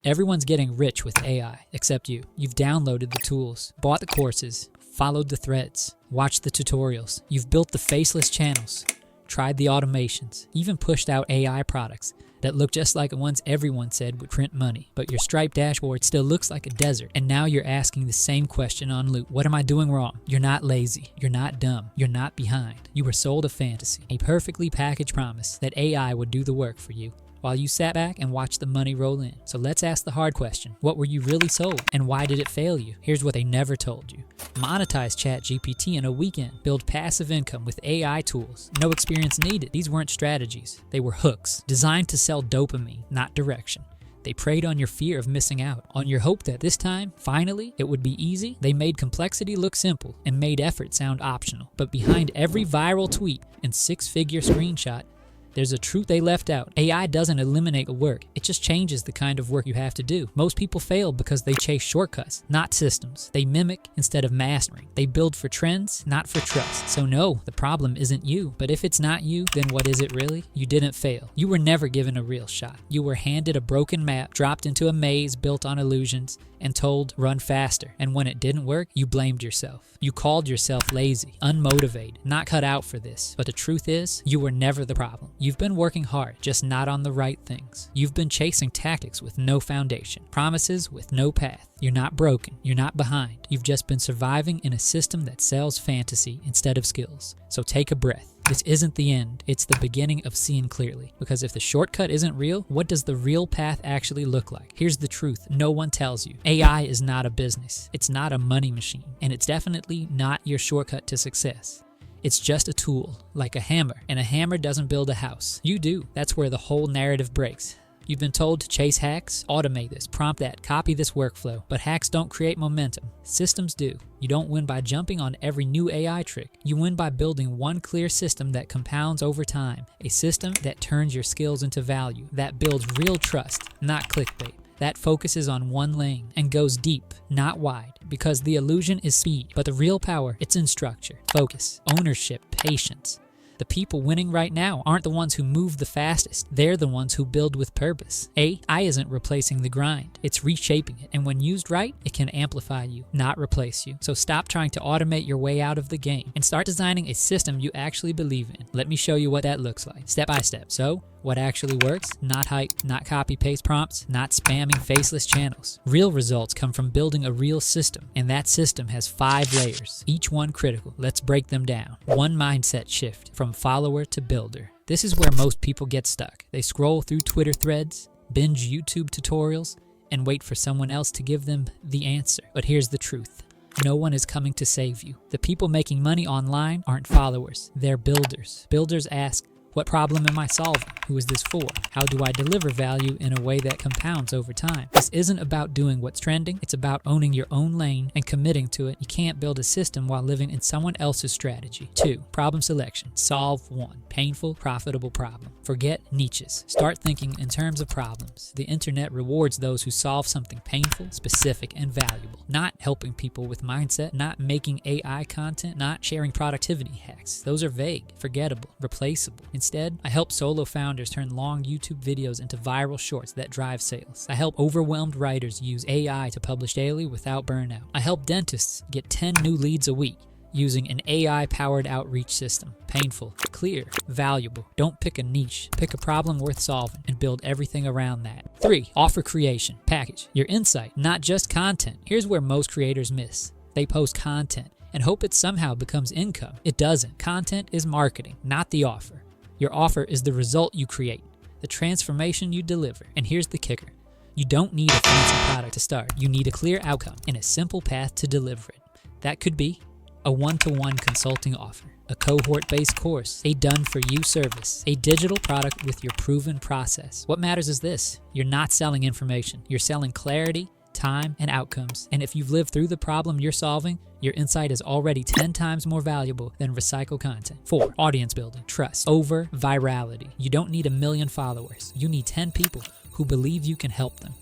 Everyone's getting rich with AI, except you. You've downloaded the tools, bought the courses, followed the threads, watched the tutorials. You've built the faceless channels, tried the automations, even pushed out AI products that look just like the ones everyone said would print money. But your Stripe dashboard still looks like a desert, and now you're asking the same question on loop. What am I doing wrong? You're not lazy. You're not dumb. You're not behind. You were sold a fantasy, a perfectly packaged promise that AI would do the work for you, while you sat back and watched the money roll in. So let's ask the hard question. What were you really sold, and why did it fail you? Here's what they never told you. Monetize ChatGPT in a weekend. Build passive income with AI tools. No experience needed. These weren't strategies. They were hooks, designed to sell dopamine, not direction. They preyed on your fear of missing out, on your hope that this time, finally, it would be easy. They made complexity look simple and made effort sound optional. But behind every viral tweet and six-figure screenshot, there's a truth they left out. AI doesn't eliminate work. It just changes the kind of work you have to do. Most people fail because they chase shortcuts, not systems. They mimic instead of mastering. They build for trends, not for trust. So no, the problem isn't you. But if it's not you, then what is it really? You didn't fail. You were never given a real shot. You were handed a broken map, dropped into a maze built on illusions, and told, run faster. And when it didn't work, you blamed yourself. You called yourself lazy, unmotivated, not cut out for this. But the truth is, you were never the problem. You've been working hard, just not on the right things. You've been chasing tactics with no foundation, promises with no path. You're not broken. You're not behind. You've just been surviving in a system that sells fantasy instead of skills. So take a breath. This isn't the end. It's the beginning of seeing clearly. Because if the shortcut isn't real, what does the real path actually look like? Here's the truth no one tells you. AI is not a business. It's not a money machine. And it's definitely not your shortcut to success. It's just a tool, like a hammer. And a hammer doesn't build a house. You do. That's where the whole narrative breaks. You've been told to chase hacks, automate this, prompt that, copy this workflow. But hacks don't create momentum. Systems do. You don't win by jumping on every new AI trick. You win by building one clear system that compounds over time. A system that turns your skills into value, that builds real trust, not clickbait. That focuses on one lane and goes deep, not wide, because the illusion is speed, but the real power, it's in structure, focus, ownership, patience. The people winning right now aren't the ones who move the fastest. They're the ones who build with purpose. AI isn't replacing the grind. It's reshaping it. And when used right, it can amplify you, not replace you. So stop trying to automate your way out of the game and start designing a system you actually believe in. Let me show you what that looks like, step by step. So, what actually works? Not hype, not copy-paste prompts, not spamming faceless channels. Real results come from building a real system, and that system has 5 layers, each one critical. Let's break them down. 1 mindset shift, from follower to builder. This is where most people get stuck. They scroll through Twitter threads, binge YouTube tutorials, and wait for someone else to give them the answer. But here's the truth. No one is coming to save you. The people making money online aren't followers, they're builders. Builders ask, what problem am I solving? Who is this for? How do I deliver value in a way that compounds over time? This isn't about doing what's trending. It's about owning your own lane and committing to it. You can't build a system while living in someone else's strategy. 2. Problem selection. Solve 1. Painful, profitable problem. Forget niches. Start thinking in terms of problems. The internet rewards those who solve something painful, specific, and valuable. Not helping people with mindset, not making AI content, not sharing productivity hacks. Those are vague, forgettable, replaceable. Instead, I help solo founders turn long YouTube videos into viral shorts that drive sales. I help overwhelmed writers use AI to publish daily without burnout. I help dentists get 10 new leads a week using an AI-powered outreach system. Painful, clear, valuable. Don't pick a niche. Pick a problem worth solving and build everything around that. 3. Offer creation. Package your insight, not just content. Here's where most creators miss. They post content and hope it somehow becomes income. It doesn't. Content is marketing, not the offer. Your offer is the result you create, the transformation you deliver. And here's the kicker. You don't need a fancy product to start. You need a clear outcome and a simple path to deliver it. That could be a one-to-one consulting offer, a cohort-based course, a done-for-you service, a digital product with your proven process. What matters is this. You're not selling information. You're selling clarity, time, and outcomes. And if you've lived through the problem you're solving, your insight is already 10 times more valuable than recycled content. 4. Audience building. Trust over virality. You don't need 1 million followers. You need 10 people who believe you can help them.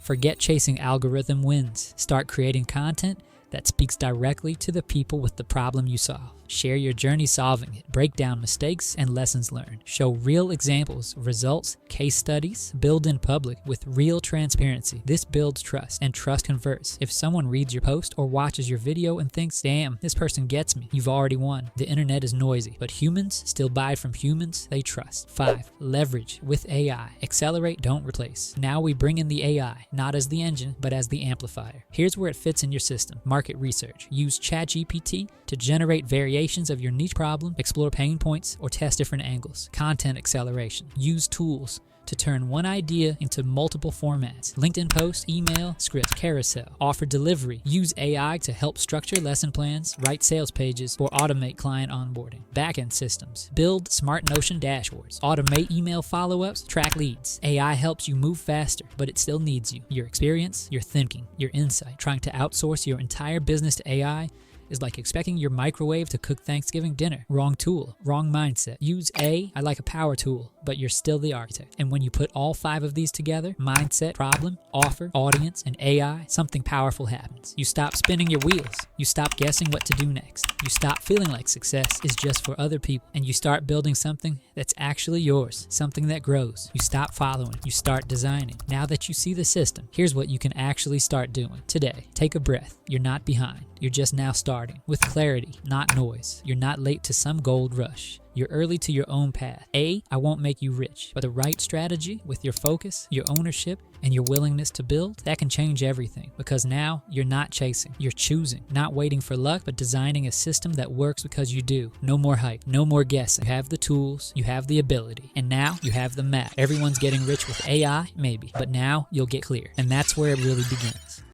Forget chasing algorithm wins. Start creating content that speaks directly to the people with the problem you solve. Share your journey solving it. Break down mistakes and lessons learned. Show real examples, results, case studies. Build in public with real transparency. This builds trust, and trust converts. If someone reads your post or watches your video and thinks, damn, this person gets me, you've already won. The internet is noisy, but humans still buy from humans they trust. 5. Leverage with AI. Accelerate, don't replace. Now we bring in the AI, not as the engine, but as the amplifier. Here's where it fits in your system. Market research. Use ChatGPT to generate variations of your niche problem, explore pain points, or test different angles. Content acceleration. Use tools to turn one idea into multiple formats. LinkedIn post, email, script, carousel. Offer delivery. Use AI to help structure lesson plans, write sales pages, or automate client onboarding. Backend systems. Build smart Notion dashboards. Automate email follow-ups, track leads. AI helps you move faster, but it still needs you. Your experience, your thinking, your insight. Trying to outsource your entire business to AI is like expecting your microwave to cook Thanksgiving dinner. Wrong tool, wrong mindset. Use I like a power tool, but you're still the architect. And when you put all 5 of these together, mindset, problem, offer, audience, and AI, something powerful happens. You stop spinning your wheels. You stop guessing what to do next. You stop feeling like success is just for other people. And you start building something that's actually yours, something that grows. You stop following. You start designing. Now that you see the system, here's what you can actually start doing today. Take a breath. You're not behind. You're just now starting with clarity, not noise. You're not late to some gold rush. You're early to your own path. I won't make you rich, but the right strategy with your focus, your ownership, and your willingness to build, that can change everything. Because now you're not chasing, you're choosing, not waiting for luck, but designing a system that works because you do. No more hype, no more guessing. You have the tools, you have the ability, and now you have the map. Everyone's getting rich with AI, maybe, but now you'll get clear. And that's where it really begins.